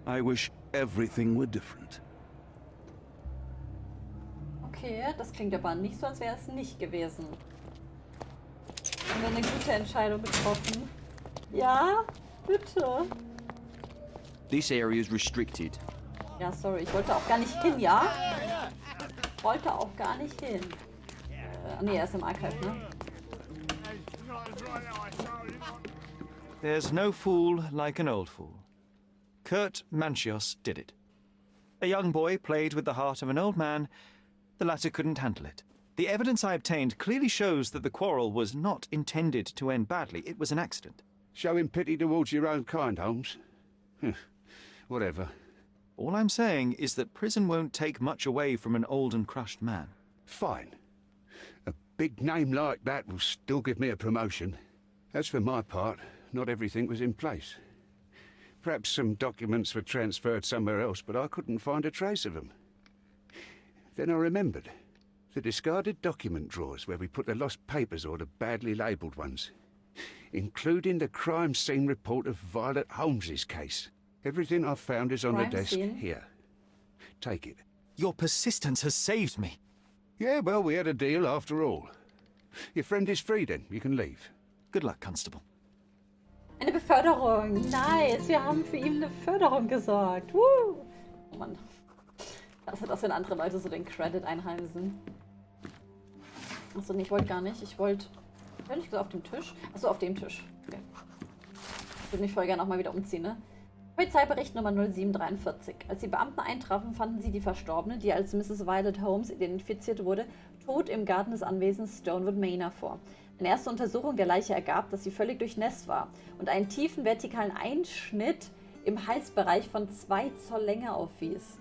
I wish everything were different. Okay, das klingt aber nicht so, als wäre es nicht gewesen. Haben wir eine gute Entscheidung getroffen? Ja, bitte. This area is restricted. Ja, sorry, ich wollte auch gar nicht hin, ja? Wollte auch gar nicht hin. Nee, er ist im Archive, ne? There's no fool like an old fool. Kurt Manchios did it. A young boy played with the heart of an old man. The latter couldn't handle it. The evidence I obtained clearly shows that the quarrel was not intended to end badly. It was an accident. Showing pity towards your own kind, Holmes. Whatever. All I'm saying is that prison won't take much away from an old and crushed man. Fine. A big name like that will still give me a promotion. As for my part, not everything was in place. Perhaps some documents were transferred somewhere else, but I couldn't find a trace of them. Then I remembered. The discarded document drawers where we put the lost papers or the badly labelled ones. Including the crime scene report of Violet Holmes's case. Everything I've found is on the desk here. Take it. Your persistence has saved me. Yeah, well, we had a deal after all. Your friend is free then. You can leave. Good luck, Constable. Eine Beförderung. Nice. Wir haben für ihn eine Förderung gesorgt. Woo. Oh Mann. Das wenn andere Leute so den Credit einheimsen. Achso, nee, ich wollte gar nicht. Ich wollte nicht gesagt auf dem Tisch. Achso, auf dem Tisch. Okay. Ich würde mich vorher gerne auch mal wieder umziehen, ne? Polizeibericht Nummer 0743. Als die Beamten eintrafen, fanden sie die Verstorbene, die als Mrs. Violet Holmes identifiziert wurde, tot im Garten des Anwesens Stonewood Manor vor. Eine erste Untersuchung der Leiche ergab, dass sie völlig durchnässt war und einen tiefen vertikalen Einschnitt im Halsbereich von 2 Zoll Länge aufwies.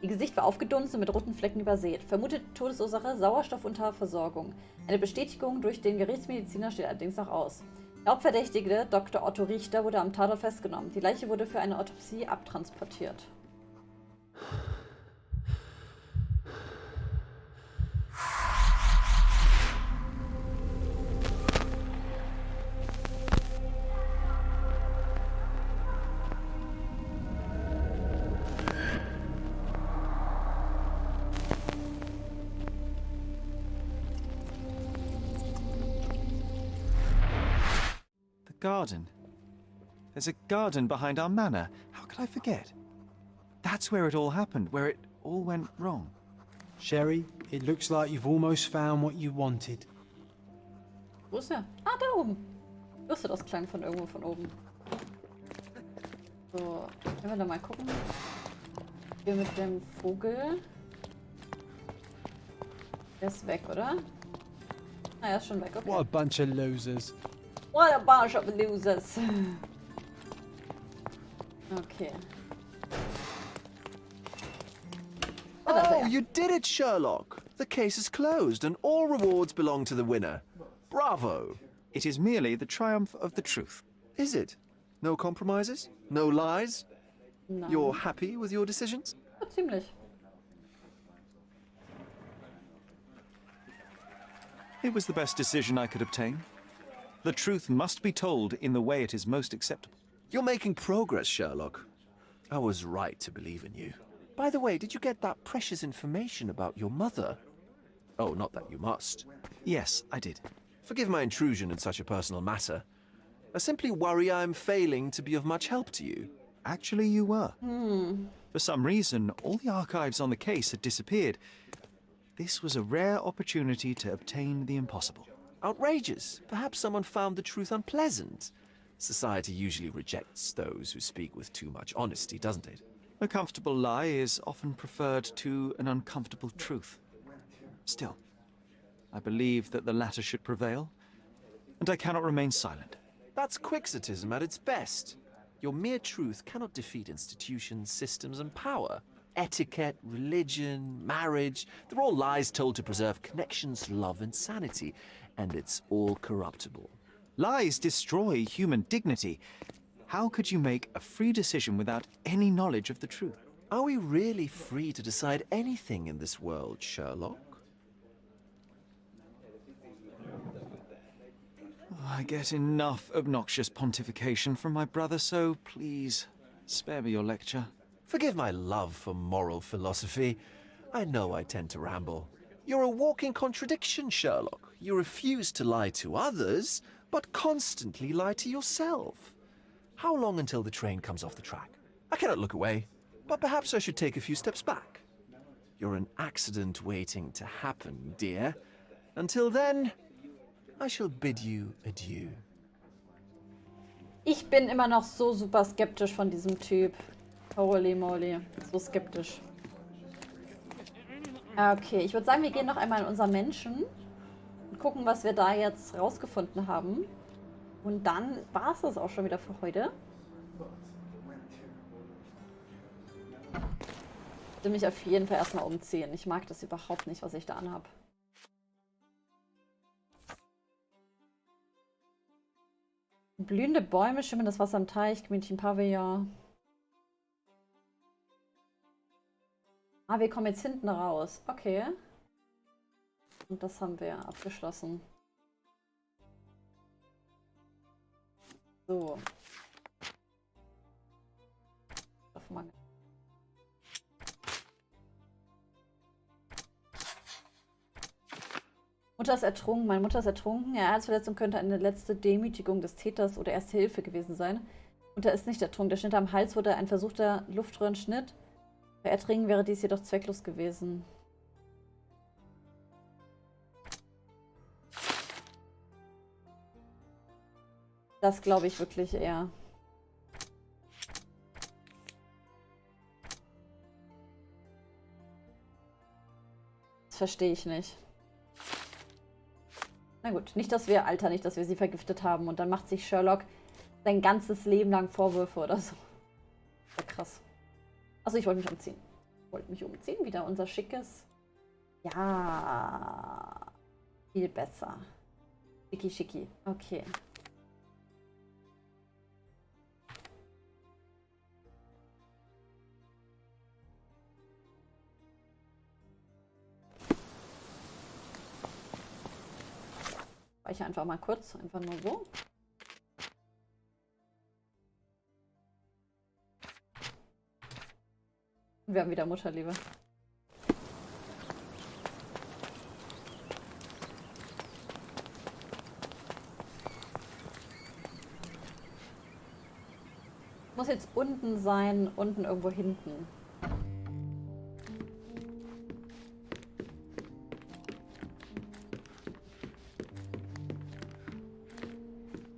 Ihr Gesicht war aufgedunsen und mit roten Flecken übersät. Vermutete Todesursache Sauerstoffunterversorgung. Eine Bestätigung durch den Gerichtsmediziner steht allerdings noch aus. Der Hauptverdächtige, Dr. Otto Richter, wurde am Tatort festgenommen. Die Leiche wurde für eine Autopsie abtransportiert. Garden. There's a garden behind our manor. How could I forget? That's where it all happened, where it all went wrong. Sherry, it looks like you've almost found what you wanted. Wo ist er? Ah, da oben. Ich wusste, das klang von irgendwo von oben. So, können wir da mal gucken. Hier mit dem Vogel. Der ist weg, oder? Ah, er ist schon weg, okay. What a bunch of losers. What a bunch of losers. Okay. Oh, you did it, Sherlock. The case is closed and all rewards belong to the winner. Bravo. It is merely the triumph of the truth. Is it? No compromises? No lies? No. You're happy with your decisions? Ja, ziemlich. It was the best decision I could obtain. The truth must be told in the way it is most acceptable. You're making progress, Sherlock. I was right to believe in you. By the way, did you get that precious information about your mother? Oh, not that you must. Yes, I did. Forgive my intrusion in such a personal matter. I simply worry I'm failing to be of much help to you. Actually, you were. For some reason, all the archives on the case had disappeared. This was a rare opportunity to obtain the impossible. Outrageous. Perhaps someone found the truth unpleasant. Society usually rejects those who speak with too much honesty, doesn't it? A comfortable lie is often preferred to an uncomfortable truth. Still, I believe that the latter should prevail, and I cannot remain silent. That's quixotism at its best. Your mere truth cannot defeat institutions, systems, and power. Etiquette, religion, marriage, they're all lies told to preserve connections, love, and sanity. And it's all corruptible. Lies destroy human dignity. How could you make a free decision without any knowledge of the truth? Are we really free to decide anything in this world, Sherlock? I get enough obnoxious pontification from my brother, so please, spare me your lecture. Forgive my love for moral philosophy. I know I tend to ramble. You're a walking contradiction, Sherlock. You refuse to lie to others, but constantly lie to yourself. How long until the train comes off the track? I cannot look away, but perhaps I should take a few steps back. You're an accident waiting to happen, dear. Until then, I shall bid you adieu. Ich bin immer noch so super skeptisch von diesem Typ. Holy moly. So skeptisch. Okay, ich würde sagen, wir gehen noch einmal in unser Menschen und gucken, was wir da jetzt rausgefunden haben. Und dann war es das auch schon wieder für heute. Ich will mich auf jeden Fall erstmal umziehen. Ich mag das überhaupt nicht, was ich da anhab. Blühende Bäume, schimmendes Wasser im Teich, gemütlichen Pavillon. Ah, wir kommen jetzt hinten raus. Okay. Und das haben wir abgeschlossen. So. Stoffmangel. Mutter ist ertrunken. Meine Mutter ist ertrunken. Ja, Herzverletzung könnte eine letzte Demütigung des Täters oder Erste Hilfe gewesen sein. Mutter ist nicht ertrunken. Der Schnitt am Hals wurde ein versuchter Luftröhrenschnitt. Bei Ertrinken wäre dies jedoch zwecklos gewesen. Das glaube ich wirklich eher. Das verstehe ich nicht. Na gut, nicht, dass wir, Alter, nicht, dass wir sie vergiftet haben und dann macht sich Sherlock sein ganzes Leben lang Vorwürfe oder so. Ja, krass. Also ich wollte mich umziehen. Ich wollte mich umziehen. Wieder unser schickes. Ja. Viel besser. Schicki, schicki. Okay. Speichere einfach mal kurz. Einfach nur so. Wir haben wieder Mutterliebe. Muss jetzt unten sein, unten irgendwo hinten.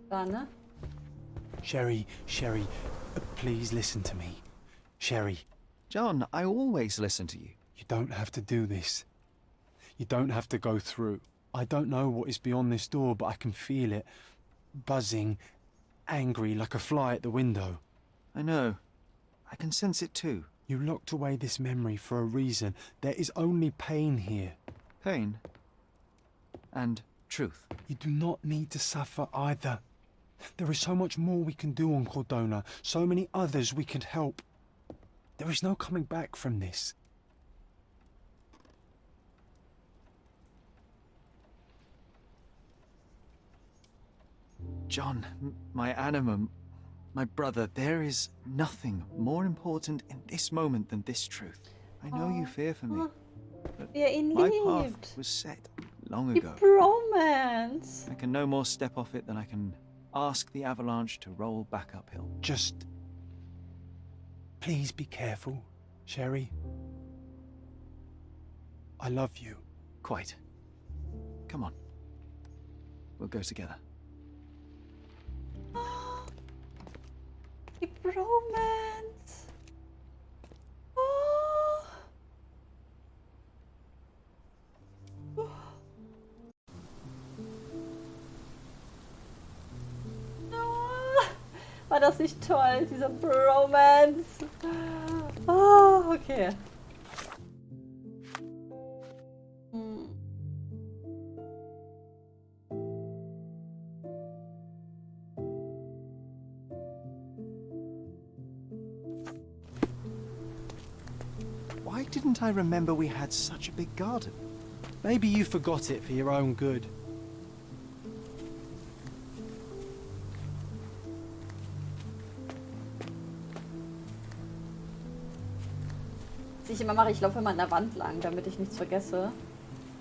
Da, ne? Sherry, please listen to me. Sherry, John, I always listen to you. you don't have to do this. You don't have to go through. I don't know what is beyond this door, but I can feel it. Buzzing, angry, like a fly at the window. I know. I can sense it too. You locked away this memory for a reason. There is only pain here. Pain. And truth. You do not need to suffer either. There is so much more we can do on Cordona, so many others we can help. There is no coming back from this. John, my anima, my brother, there is nothing more important in this moment than this truth. I know you fear for me, but Wie er ihn my liebt. path was set long Die ago. Bromance. I can no more step off it than I can ask the avalanche to roll back uphill. Just... please be careful, Sherry. I love you. Quite. Come on. We'll go together. Die Bromance. Oh. War das nicht toll, diese Bromance? Oh, okay. Hm. Why didn't I remember we had such a big garden? Maybe you forgot it for your own good. die ich immer mache, ich laufe immer an der Wand lang, damit ich nichts vergesse.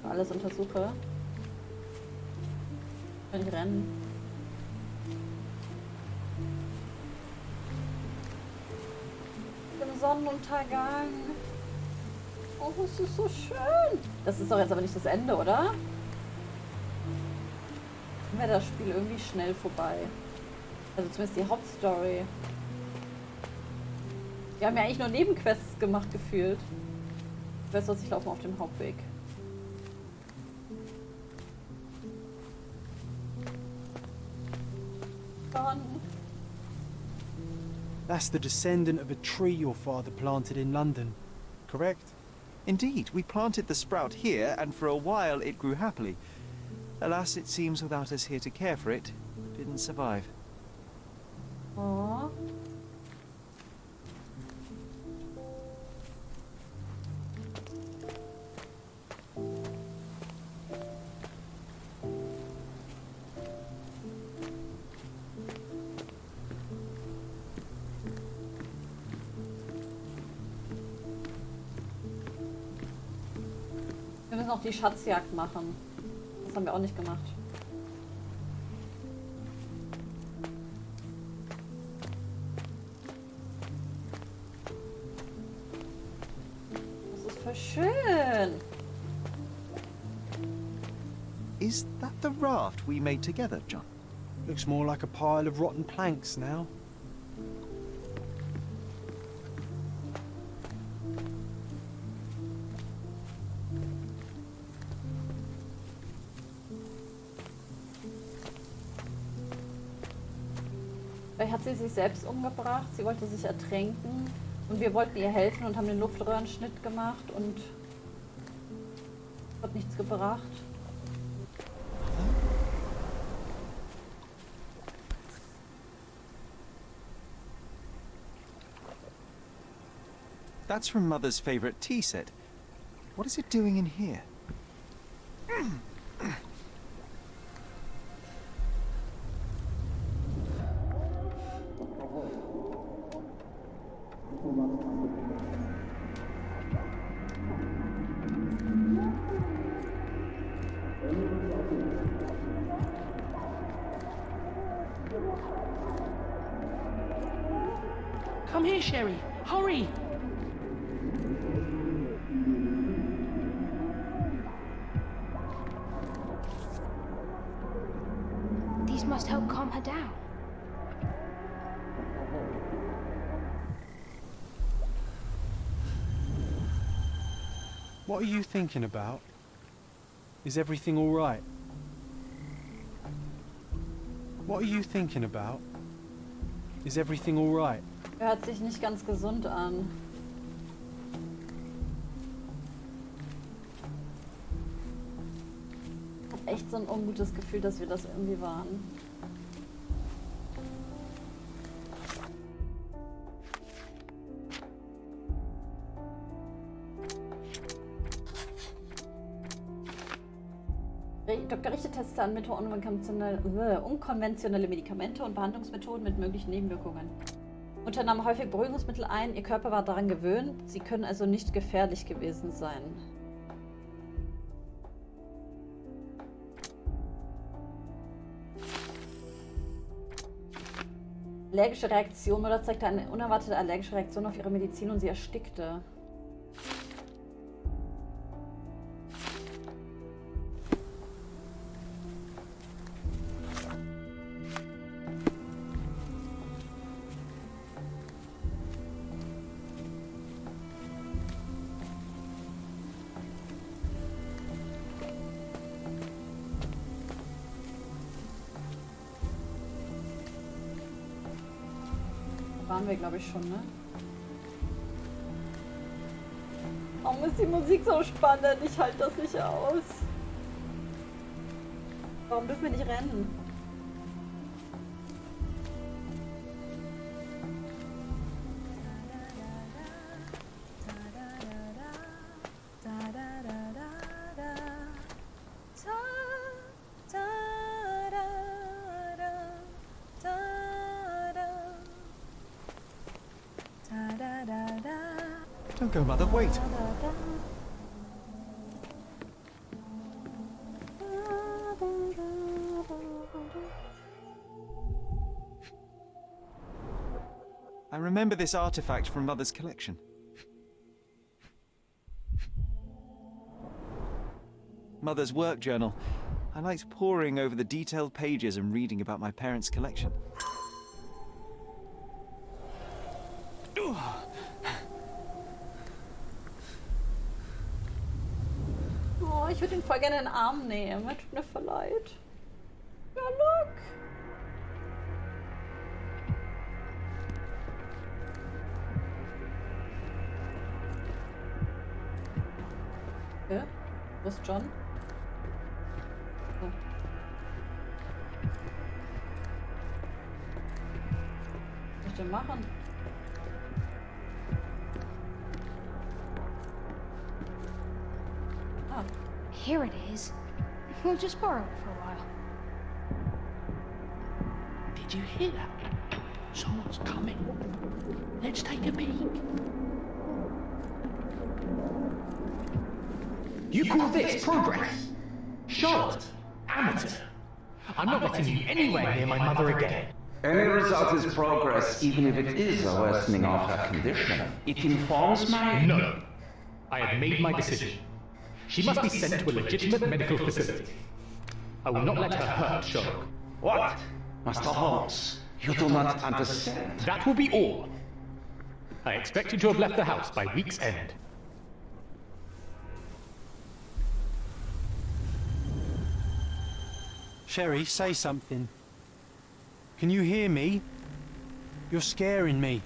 Und alles untersuche. Kann ich rennen. Im Sonnenuntergang. Oh, es ist so schön. Das ist doch jetzt aber nicht das Ende, oder? Dann wäre das Spiel irgendwie schnell vorbei. Also zumindest die Hauptstory. Wir haben ja eigentlich nur Nebenquests gemacht, gefühlt. Ich weiß was, ich laufe mal auf dem Hauptweg. Gone. That's the descendant of a tree your father planted in London, correct? Indeed, we planted the sprout here, and for a while it grew happily. Alas, it seems without us here to care for it, it didn't survive. Oh. Wir müssen auch die Schatzjagd machen. Das haben wir auch nicht gemacht. Das ist voll schön. Is that the raft we made together, John? Looks more like a pile of rotten planks now. Vielleicht hat sie sich selbst umgebracht, sie wollte sich ertränken und wir wollten ihr helfen und haben den Luftröhrenschnitt gemacht und hat nichts gebracht. That's from Mother's favorite tea set. What is it doing in here? Come here, Sherry. Hurry! These must help calm her down. What are you thinking about? Is everything all right? What are you thinking about? Is everything all right? Hört sich nicht ganz gesund an. Ich hab echt so ein ungutes Gefühl, dass wir das irgendwie waren. Dr. Richter testet an unkonventionelle Medikamente und Behandlungsmethoden mit möglichen Nebenwirkungen. Mutter nahm häufig Beruhigungsmittel ein, ihr Körper war daran gewöhnt, sie können also nicht gefährlich gewesen sein. Allergische Reaktion. Mutter zeigte eine unerwartete allergische Reaktion auf ihre Medizin und sie erstickte. Waren wir, glaube ich, schon, ne? Warum ist die Musik so spannend? Ich halte das nicht aus. Warum dürfen wir nicht rennen? Don't go, Mother, wait. I remember this artifact from Mother's collection. Mother's work journal. I liked poring over the detailed pages and reading about my parents' collection. Oh, ich würde ihn voll gerne in den Arm nehmen. Er tut mir voll leid. Sherlock. Okay. Wo ist John? Oh. Was soll ich denn machen? Ah. Here it is. We'll just borrow it for a while. Did you hear that? Someone's coming. Let's take a peek. You call this progress? Charlotte, amateur. I'm not letting you anywhere near my mother again. Any result is progress, even if it is a worsening of her condition. It informs my... No. I have made my decision. She must be sent to a legitimate medical facility. I will not let her hurt Sherlock. What? Master Holmes, you do not understand. That will be all. I expect you to have left the house by week's end. Sherry, say something. Can you hear me? You're scaring me.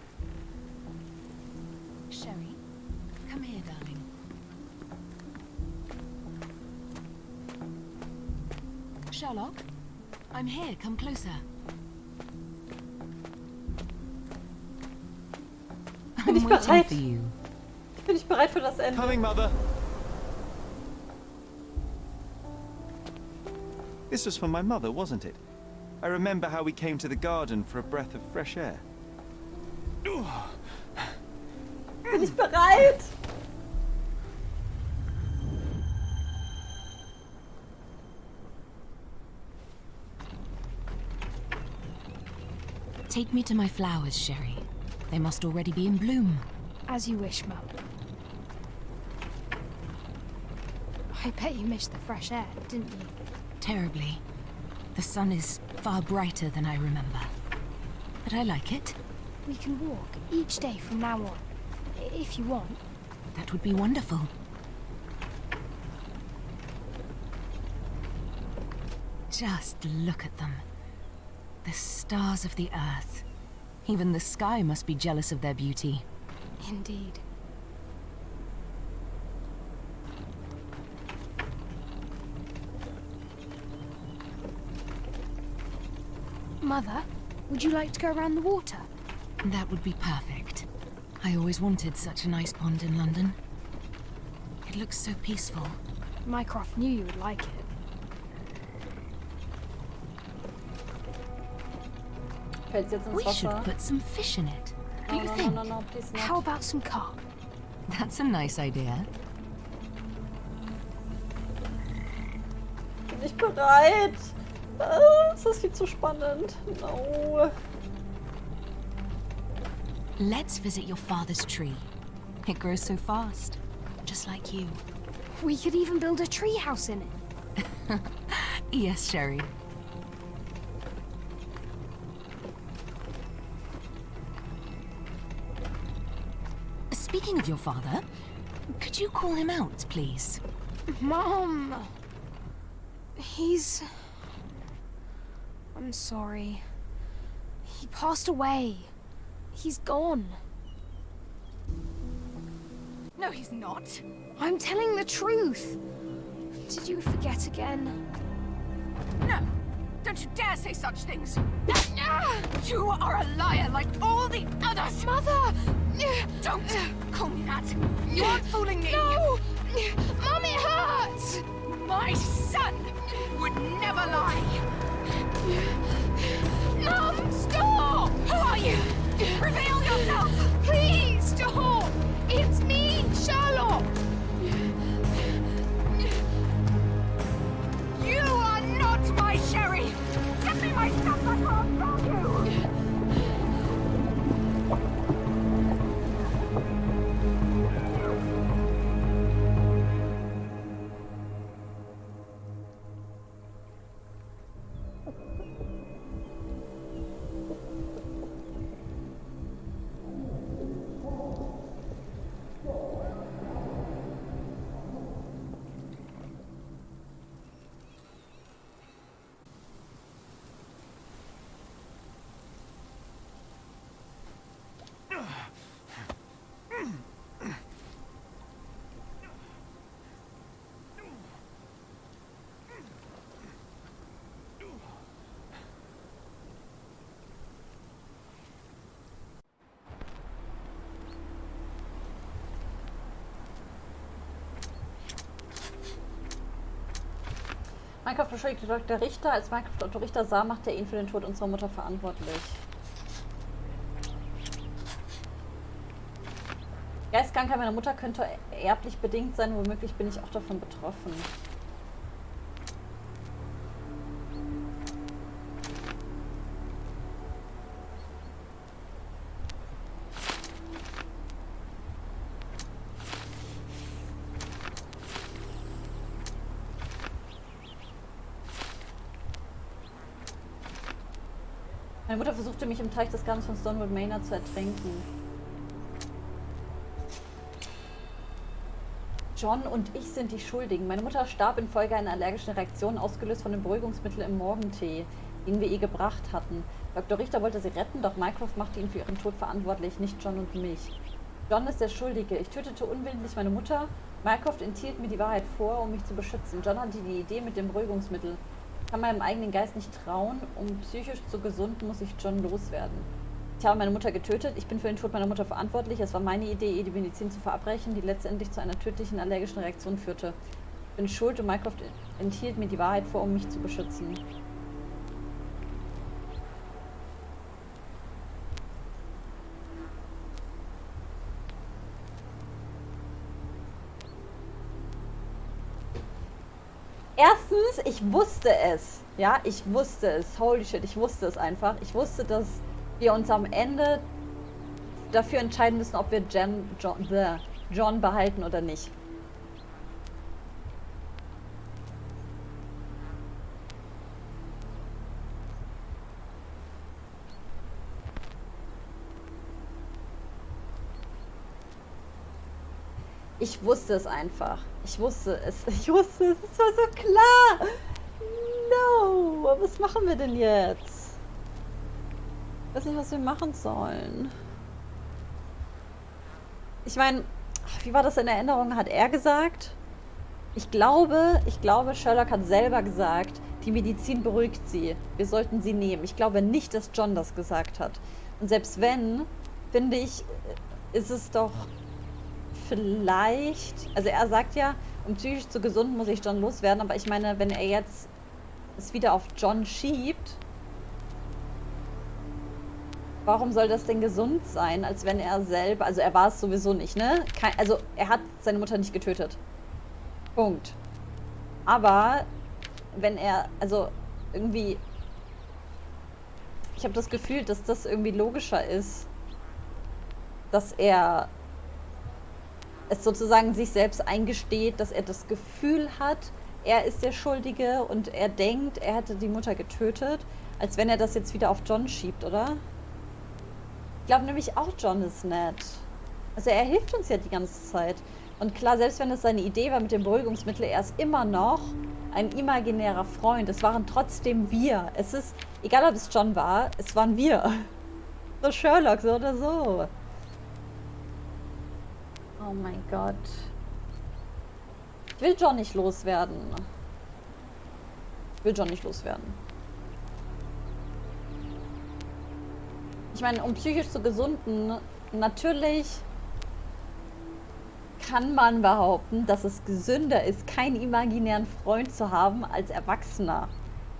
Sherry, come here, darling. Sherlock, I'm here. Come closer. Bin ich I'm waiting bereit? for you. Bin ich bereit für das Ende? Coming, Mother. This was for my mother, wasn't it? I remember how we came to the garden for a breath of fresh air. Bin ich bereit? Take me to my flowers, Sherry. They must already be in bloom. As you wish, Mum. I bet you missed the fresh air, didn't you? Terribly. The sun is far brighter than I remember. But I like it. We can walk each day from now on, if you want. That would be wonderful. Just look at them. The stars of the earth. Even the sky must be jealous of their beauty. Indeed. Mother, would you like to go around the water? That would be perfect. I always wanted such a nice pond in London. It looks so peaceful. Mycroft knew you would like it. Fällt's jetzt ins We should Wasser? put some fish in it. No, Don't you no, think? no, no, no, please not. How about some carp? That's a nice idea. Bin ich bereit? Das ist viel zu spannend. No. Let's visit your father's tree. It grows so fast, just like you. We could even build a tree house in it. Yes, Sherry. Speaking of your father, could you call him out, please? Mom! I'm sorry. He passed away. He's gone. No, he's not. I'm telling the truth. Did you forget again? No! Don't you dare say such things! You are a liar like all the others! Mother! Don't call me that! You aren't fooling me! No! Mom, it hurts! My son would never lie! Mom, stop! Who are you? Reveal yourself! Please, stop! It's me! Minecraft beschuldigte Dr. Richter. Als Minecraft Dr. Richter sah, machte er ihn für den Tod unserer Mutter verantwortlich. Geistkrankheit meiner Mutter könnte erblich bedingt sein. Womöglich bin ich auch davon betroffen. Meine Mutter versuchte mich im Teich des Gartens von Stonewood Manor zu ertränken. John und ich sind die Schuldigen. Meine Mutter starb infolge einer allergischen Reaktion, ausgelöst von dem Beruhigungsmittel im Morgentee, den wir ihr gebracht hatten. Dr. Richter wollte sie retten, doch Mycroft machte ihn für ihren Tod verantwortlich, nicht John und mich. John ist der Schuldige. Ich tötete unwillentlich meine Mutter. Mycroft enthielt mir die Wahrheit vor, um mich zu beschützen. John hatte die Idee mit dem Beruhigungsmittel. Ich kann meinem eigenen Geist nicht trauen. Um psychisch zu gesunden, muss ich John loswerden. Ich habe meine Mutter getötet. Ich bin für den Tod meiner Mutter verantwortlich. Es war meine Idee, ihr die Medizin zu verabreichen, die letztendlich zu einer tödlichen allergischen Reaktion führte. Ich bin schuld und Mycroft enthielt mir die Wahrheit vor, um mich zu beschützen. Erstens, ich wusste es. Ja, ich wusste es. Holy shit, ich wusste es einfach. Ich wusste, dass wir uns am Ende dafür entscheiden müssen, ob wir John behalten oder nicht. Ich wusste es einfach. Ich wusste es. Ich wusste es. Es war so klar. No. Was machen wir denn jetzt? Ich weiß nicht, was wir machen sollen. Ich meine, wie war das in Erinnerung? Hat er gesagt? Ich glaube, Sherlock hat selber gesagt, die Medizin beruhigt sie. Wir sollten sie nehmen. Ich glaube nicht, dass John das gesagt hat. Und selbst wenn, finde ich, ist es doch vielleicht, also er sagt ja, um psychisch zu gesunden muss ich John loswerden, aber ich meine, wenn er jetzt es wieder auf John schiebt, warum soll das denn gesund sein, als wenn er selber, also er war es sowieso nicht, ne? Also er hat seine Mutter nicht getötet. Punkt. Aber wenn er, also irgendwie, ich habe das Gefühl, dass das irgendwie logischer ist, dass er es sozusagen sich selbst eingesteht, dass er das Gefühl hat, er ist der Schuldige und er denkt, er hätte die Mutter getötet, als wenn er das jetzt wieder auf John schiebt, oder? Ich glaube nämlich auch, John ist nett. Also er hilft uns ja die ganze Zeit. Und klar, selbst wenn es seine Idee war mit dem Beruhigungsmittel, er ist immer noch ein imaginärer Freund. Es waren trotzdem wir. Es ist, egal ob es John war, es waren wir. So Sherlock, so oder so. Oh mein Gott. Ich will John nicht loswerden. Ich will John nicht loswerden. Ich meine, um psychisch zu gesunden, natürlich kann man behaupten, dass es gesünder ist, keinen imaginären Freund zu haben als Erwachsener.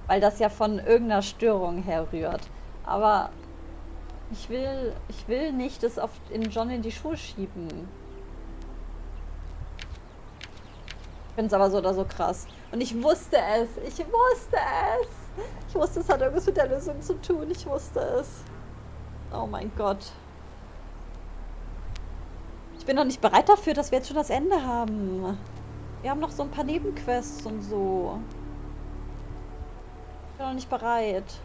Weil das ja von irgendeiner Störung herrührt. Aber ich will nicht das in John in die Schuhe schieben. Ich finde es aber so oder so krass. Und ich wusste es. Ich wusste es. Ich wusste, es hat irgendwas mit der Lösung zu tun. Ich wusste es. Oh mein Gott. Ich bin noch nicht bereit dafür, dass wir jetzt schon das Ende haben. Wir haben noch so ein paar Nebenquests und so. Ich bin noch nicht bereit.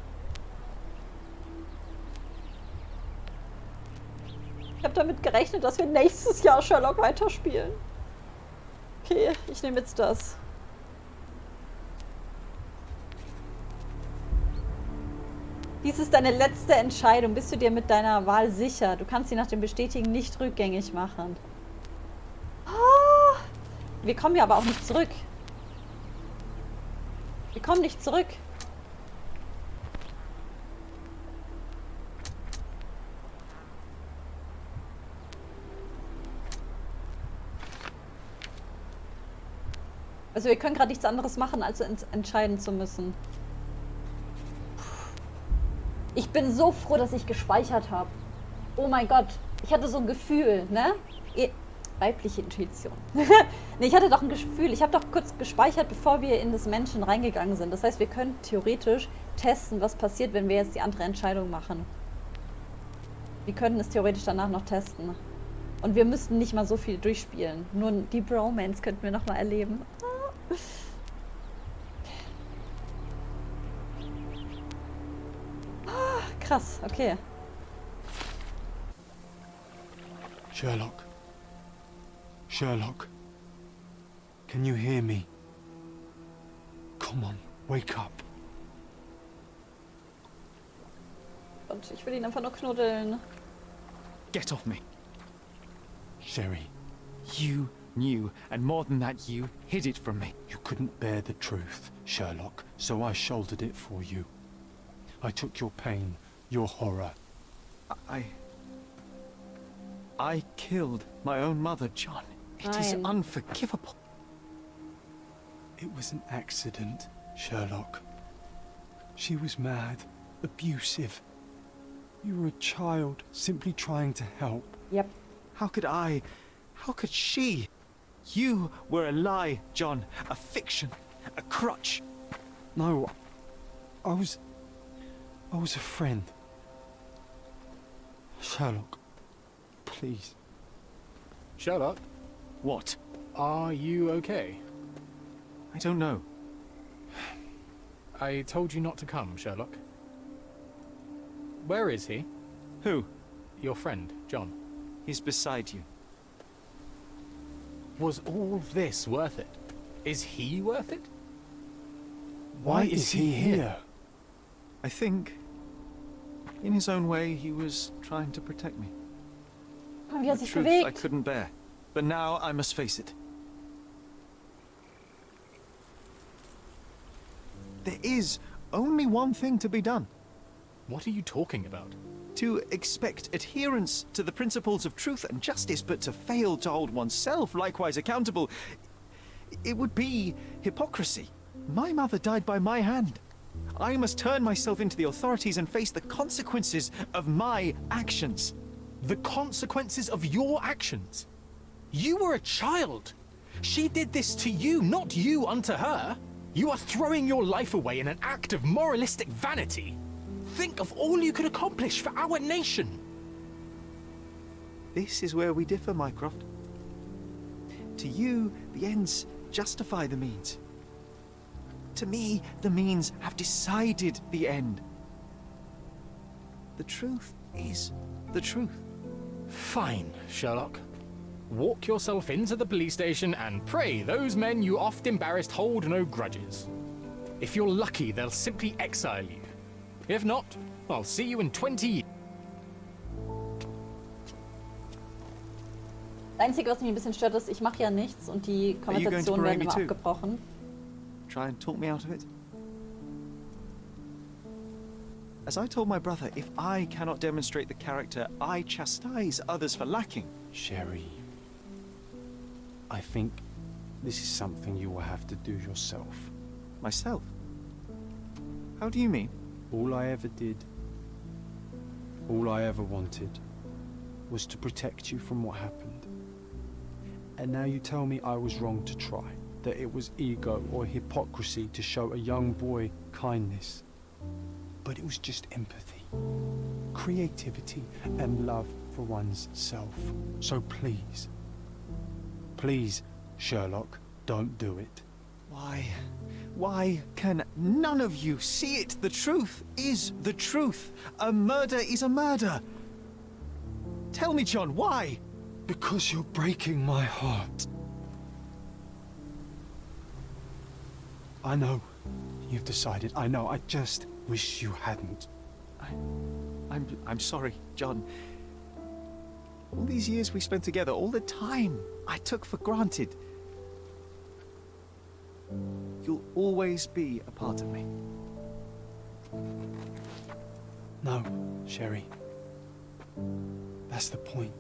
Ich habe damit gerechnet, dass wir nächstes Jahr Sherlock weiterspielen. Okay, ich nehme jetzt das. Dies ist deine letzte Entscheidung. Bist du dir mit deiner Wahl sicher? Du kannst sie nach dem Bestätigen nicht rückgängig machen. Oh, wir kommen ja aber auch nicht zurück. Wir kommen nicht zurück. Also wir können gerade nichts anderes machen, als entscheiden zu müssen. Ich bin so froh, dass ich gespeichert habe. Oh mein Gott. Ich hatte so ein Gefühl, ne? Weibliche Intuition. Ne, ich hatte doch ein Gefühl. Ich habe doch kurz gespeichert, bevor wir in das Menschen reingegangen sind. Das heißt, wir können theoretisch testen, was passiert, wenn wir jetzt die andere Entscheidung machen. Wir könnten es theoretisch danach noch testen. Und wir müssten nicht mal so viel durchspielen. Nur die Bromance könnten wir noch mal erleben. Krass, okay. Sherlock. Sherlock. Can you hear me? Come on, wake up. Und ich will ihn einfach nur knuddeln. Get off me. Sherry, You knew, and more than that, you hid it from me. you couldn't bear the truth, Sherlock, so I shouldered it for you. I took your pain, your horror. I killed my own mother, John. It is Nein. unforgivable. It was an accident, Sherlock. She was mad, abusive. You were a child, simply trying to help. Yep. How could she? You were a lie, John. A fiction. A crutch. No, I was a friend. Sherlock, please. Sherlock, What? are you okay? I don't know. I told you not to come, Sherlock. Where is he? Who? Your friend, John. He's beside you. Was all this worth it? Is he worth it? Why is he here? I think, in his own way, he was trying to protect me. Wie er The sich truth I bewegt. couldn't bear. But now I must face it. There is only one thing to be done. What are you talking about? To expect adherence to the principles of truth and justice, but to fail to hold oneself likewise accountable, it would be hypocrisy. My mother died by my hand. I must turn myself into the authorities and face the consequences of my actions. The consequences of your actions? You were a child. She did this to you, not you unto her. You are throwing your life away in an act of moralistic vanity. Think of all you could accomplish for our nation. This is where we differ, Mycroft. To you, the ends justify the means. To me, the means have decided the end. The truth is the truth. Fine, Sherlock. Walk yourself into the police station and pray those men you oft embarrassed hold no grudges. If you're lucky, they'll simply exile you. If not, I'll see you in 20 years. Das Einzige, was mich ein bisschen stört, ist, ich mache ja nichts und die Are you going to Konversationen berate werden me immer too? abgebrochen. Try and talk me out of it? As I told my brother, if I cannot demonstrate the character I chastise others for lacking, Sherry, I think this is something you will have to do yourself. myself. How do you mean? All I ever did, all I ever wanted, was to protect you from what happened. And now you tell me I was wrong to try, that it was ego or hypocrisy to show a young boy kindness. But it was just empathy, creativity, and love for one's self. So please, please, Sherlock, don't do it. Why can none of you see it? The truth is the truth. A murder is a murder. Tell me, John, why? Because you're breaking my heart. I know. You've decided. I know. I just wish you hadn't. I'm sorry, John. All these years we spent together, all the time I took for granted. You'll always be a part of me. No, Sherry. That's the point.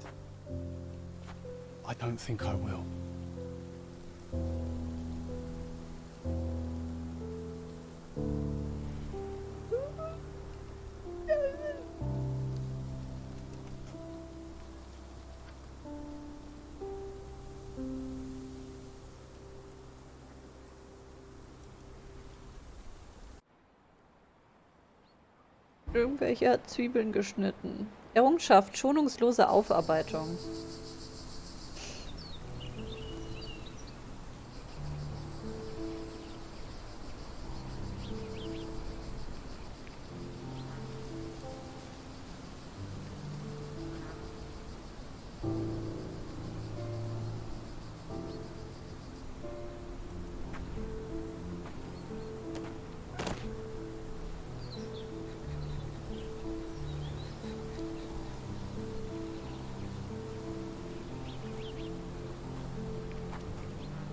I don't think I will. Irgendwelcher hat Zwiebeln geschnitten. Errungenschaft, schonungslose Aufarbeitung.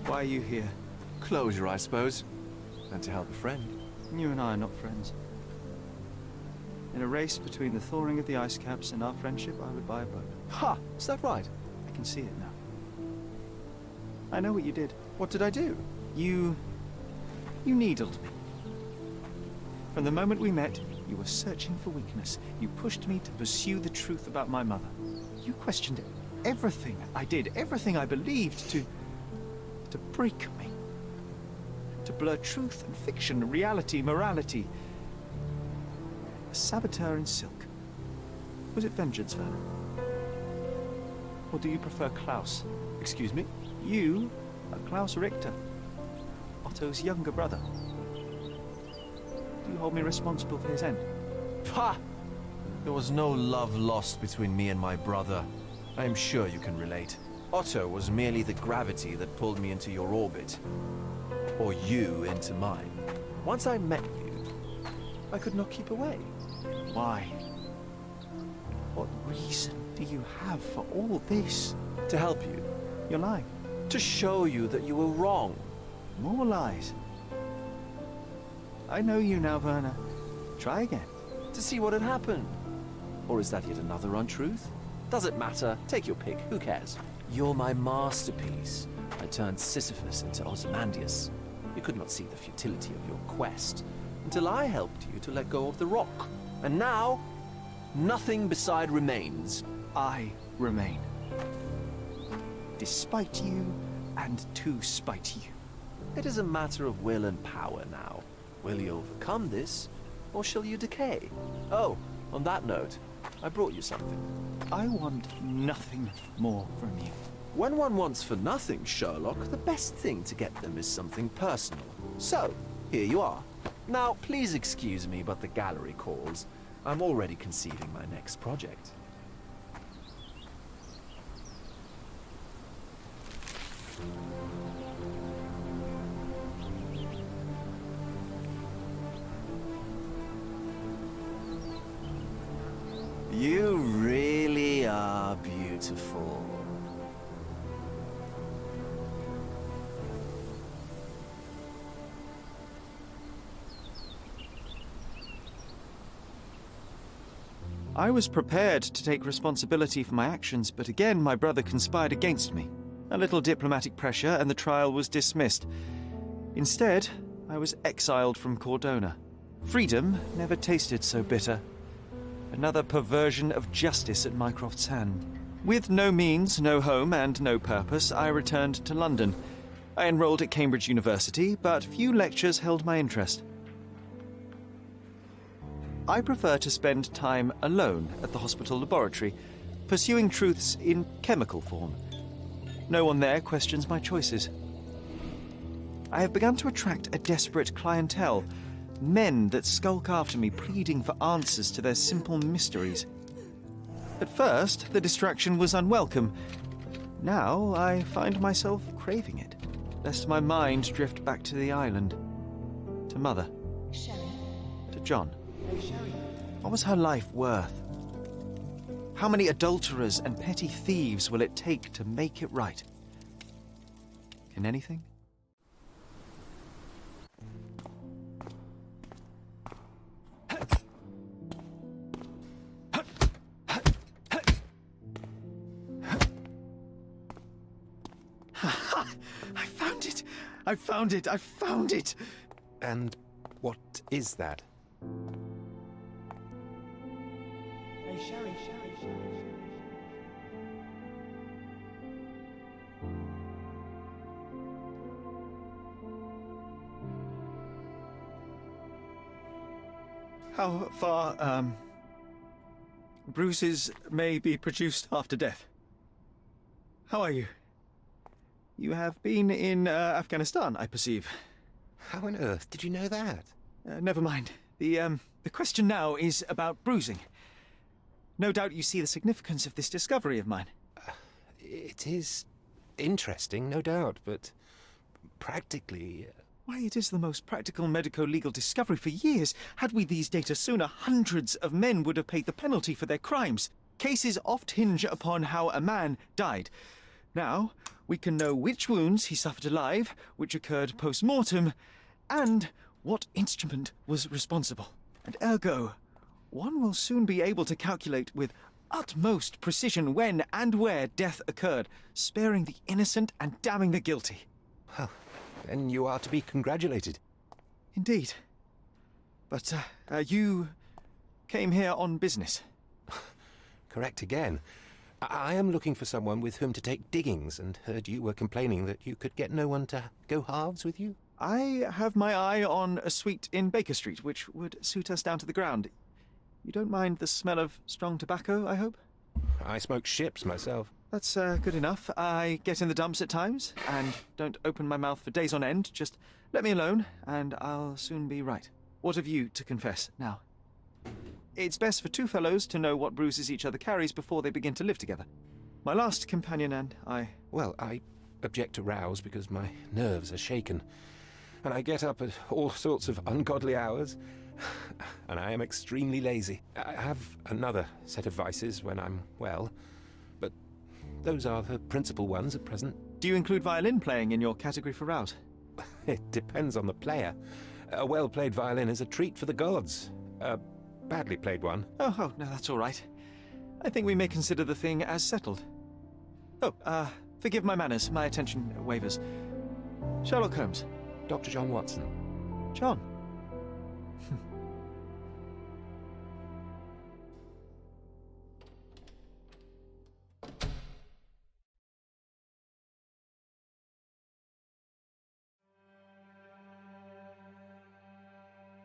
Why are you here? Closure, I suppose. And to help a friend. You and I are not friends. In a race between the thawing of the ice caps and our friendship, I would buy a boat. Ha! Is that right? I can see it now. I know what you did. What did I do? You needled me. From the moment we met, you were searching for weakness. You pushed me to pursue the truth about my mother. You questioned everything I did, everything I believed to break me. To blur truth and fiction, reality, morality. A saboteur in silk. Was it vengeance, Werner? Or do you prefer Klaus? Excuse me? You are Klaus Richter, Otto's younger brother. Do you hold me responsible for his end? Ha! There was no love lost between me and my brother. I am sure you can relate. Otto was merely the gravity that pulled me into your orbit. Or you into mine. Once I met you, I could not keep away. Why? What reason do you have for all this? To help you. You're lying. To show you that you were wrong. More lies. I know you now, Werner. Try again. To see what had happened. Or is that yet another untruth? Does it matter? Take your pick. Who cares? You're my masterpiece. I turned Sisyphus into Ozymandias. You could not see the futility of your quest until I helped you to let go of the rock. And now, nothing beside remains. I remain. Despite you, and to spite you. It is a matter of will and power now. Will you overcome this, or shall you decay? Oh, on that note, I brought you something. I want nothing more from you. When one wants for nothing, Sherlock, the best thing to get them is something personal. So, here you are. Now, please excuse me, but the gallery calls. I'm already conceiving my next project. You really are beautiful. I was prepared to take responsibility for my actions, but again my brother conspired against me. A little diplomatic pressure and the trial was dismissed. Instead, I was exiled from Cordona. Freedom never tasted so bitter. Another perversion of justice at Mycroft's hand. With no means, no home, and no purpose, I returned to London. I enrolled at Cambridge University, but few lectures held my interest. I prefer to spend time alone at the hospital laboratory, pursuing truths in chemical form. No one there questions my choices. I have begun to attract a desperate clientele, men that skulk after me, pleading for answers to their simple mysteries. At first, the distraction was unwelcome. Now, I find myself craving it, lest my mind drift back to the island, to Mother, to John. What was her life worth? How many adulterers and petty thieves will it take to make it right? Can anything? I found it! I found it! I found it! And what is that? how far, bruises may be produced after death. How are you? You have been in Afghanistan, I perceive. How on earth did you know that? Never mind. The question now is about bruising. No doubt you see the significance of this discovery of mine. It is interesting, no doubt, but practically... Why, it is the most practical medico-legal discovery for years. Had we these data sooner, hundreds of men would have paid the penalty for their crimes. Cases oft hinge upon how a man died. Now, we can know which wounds he suffered alive, which occurred post-mortem, and what instrument was responsible. And ergo, one will soon be able to calculate with utmost precision when and where death occurred, sparing the innocent and damning the guilty. Well, then you are to be congratulated. Indeed. But, you came here on business. Correct again. I am looking for someone with whom to take diggings, and heard you were complaining that you could get no one to go halves with you. I have my eye on a suite in Baker Street, which would suit us down to the ground. You don't mind the smell of strong tobacco, I hope? I smoke ships myself. That's good enough. I get in the dumps at times, and don't open my mouth for days on end. Just let me alone, and I'll soon be right. What have you to confess now? It's best for two fellows to know what bruises each other carries before they begin to live together. My last companion and I... Well, I object to rows because my nerves are shaken, and I get up at all sorts of ungodly hours, and I am extremely lazy. I have another set of vices when I'm well, but those are the principal ones at present. Do you include violin playing in your category for rouse? It depends on the player. A well-played violin is a treat for the gods. A badly played one. Oh, no, that's all right. I think we may consider the thing as settled. Oh, forgive my manners. My attention wavers. Sherlock Holmes. Dr. John Watson. John.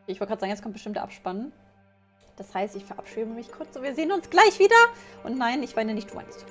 Ich wollte gerade sagen, jetzt kommt bestimmt der Abspann. Das heißt, ich verabschiede mich kurz und wir sehen uns gleich wieder. Und nein, ich weine nicht, du weinst.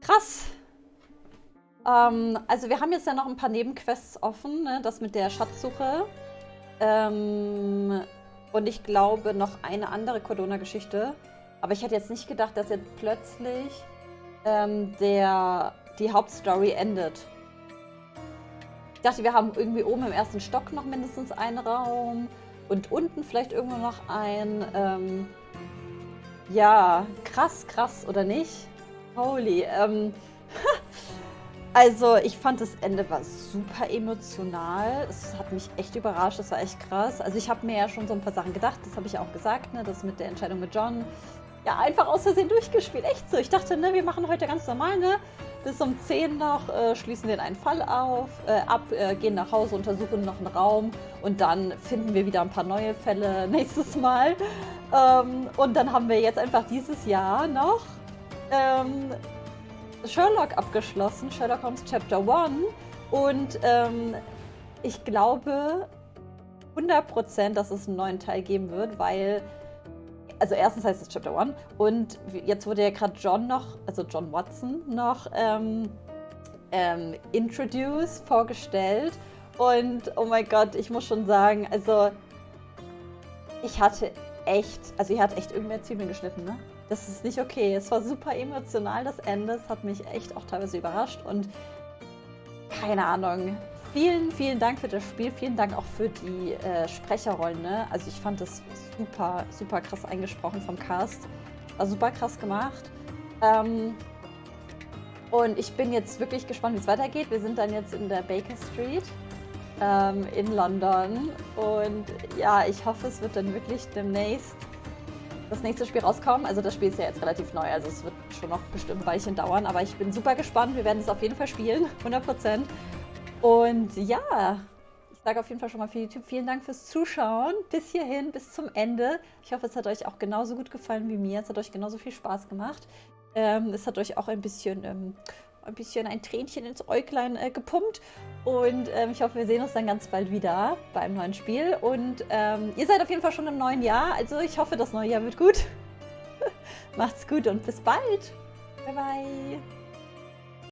Krass. Also wir haben jetzt ja noch ein paar Nebenquests offen, ne? Das mit der Schatzsuche. Und ich glaube noch eine andere Corona-Geschichte. Aber ich hätte jetzt nicht gedacht, dass jetzt plötzlich die Hauptstory endet. Ich dachte, wir haben irgendwie oben im ersten Stock noch mindestens einen Raum und unten vielleicht irgendwo noch einen. Ja, krass, oder nicht? Holy. Also, ich fand das Ende war super emotional. Es hat mich echt überrascht, das war echt krass. Also, ich habe mir ja schon so ein paar Sachen gedacht, das habe ich ja auch gesagt, ne, das mit der Entscheidung mit John. Ja, einfach aus Versehen durchgespielt, echt so. Ich dachte, ne, wir machen heute ganz normal, ne? Bis um 10 noch, schließen wir einen Fall ab, gehen nach Hause, untersuchen noch einen Raum und dann finden wir wieder ein paar neue Fälle nächstes Mal. Und dann haben wir jetzt einfach dieses Jahr noch Sherlock abgeschlossen, Sherlock Holmes Chapter 1. Und ich glaube 100%, dass es einen neuen Teil geben wird, weil, also erstens heißt es Chapter 1 und jetzt wurde ja gerade John Watson noch vorgestellt. Und oh mein Gott, ich muss schon sagen, also ihr habt echt irgendwer Zwiebeln geschnitten, ne? Das ist nicht okay. Es war super emotional, das Ende. Es hat mich echt auch teilweise überrascht. Und keine Ahnung. Vielen, vielen Dank für das Spiel. Vielen Dank auch für die Sprecherrollen. Ne? Also ich fand das super, super krass eingesprochen vom Cast. War super krass gemacht. Und ich bin jetzt wirklich gespannt, wie es weitergeht. Wir sind dann jetzt in der Baker Street in London. Und ja, ich hoffe, es wird dann wirklich demnächst das nächste Spiel rauskommen. Also das Spiel ist ja jetzt relativ neu, also es wird schon noch bestimmt ein Weilchen dauern, aber ich bin super gespannt. Wir werden es auf jeden Fall spielen, 100%. Und ja, ich sage auf jeden Fall schon mal für YouTube vielen Dank fürs Zuschauen. Bis hierhin, bis zum Ende. Ich hoffe, es hat euch auch genauso gut gefallen wie mir. Es hat euch genauso viel Spaß gemacht. Es hat euch auch ein bisschen ein Tränchen ins Äuglein gepumpt. Und ich hoffe, wir sehen uns dann ganz bald wieder beim neuen Spiel. Und ihr seid auf jeden Fall schon im neuen Jahr. Also ich hoffe, das neue Jahr wird gut. Macht's gut und bis bald. Bye, bye.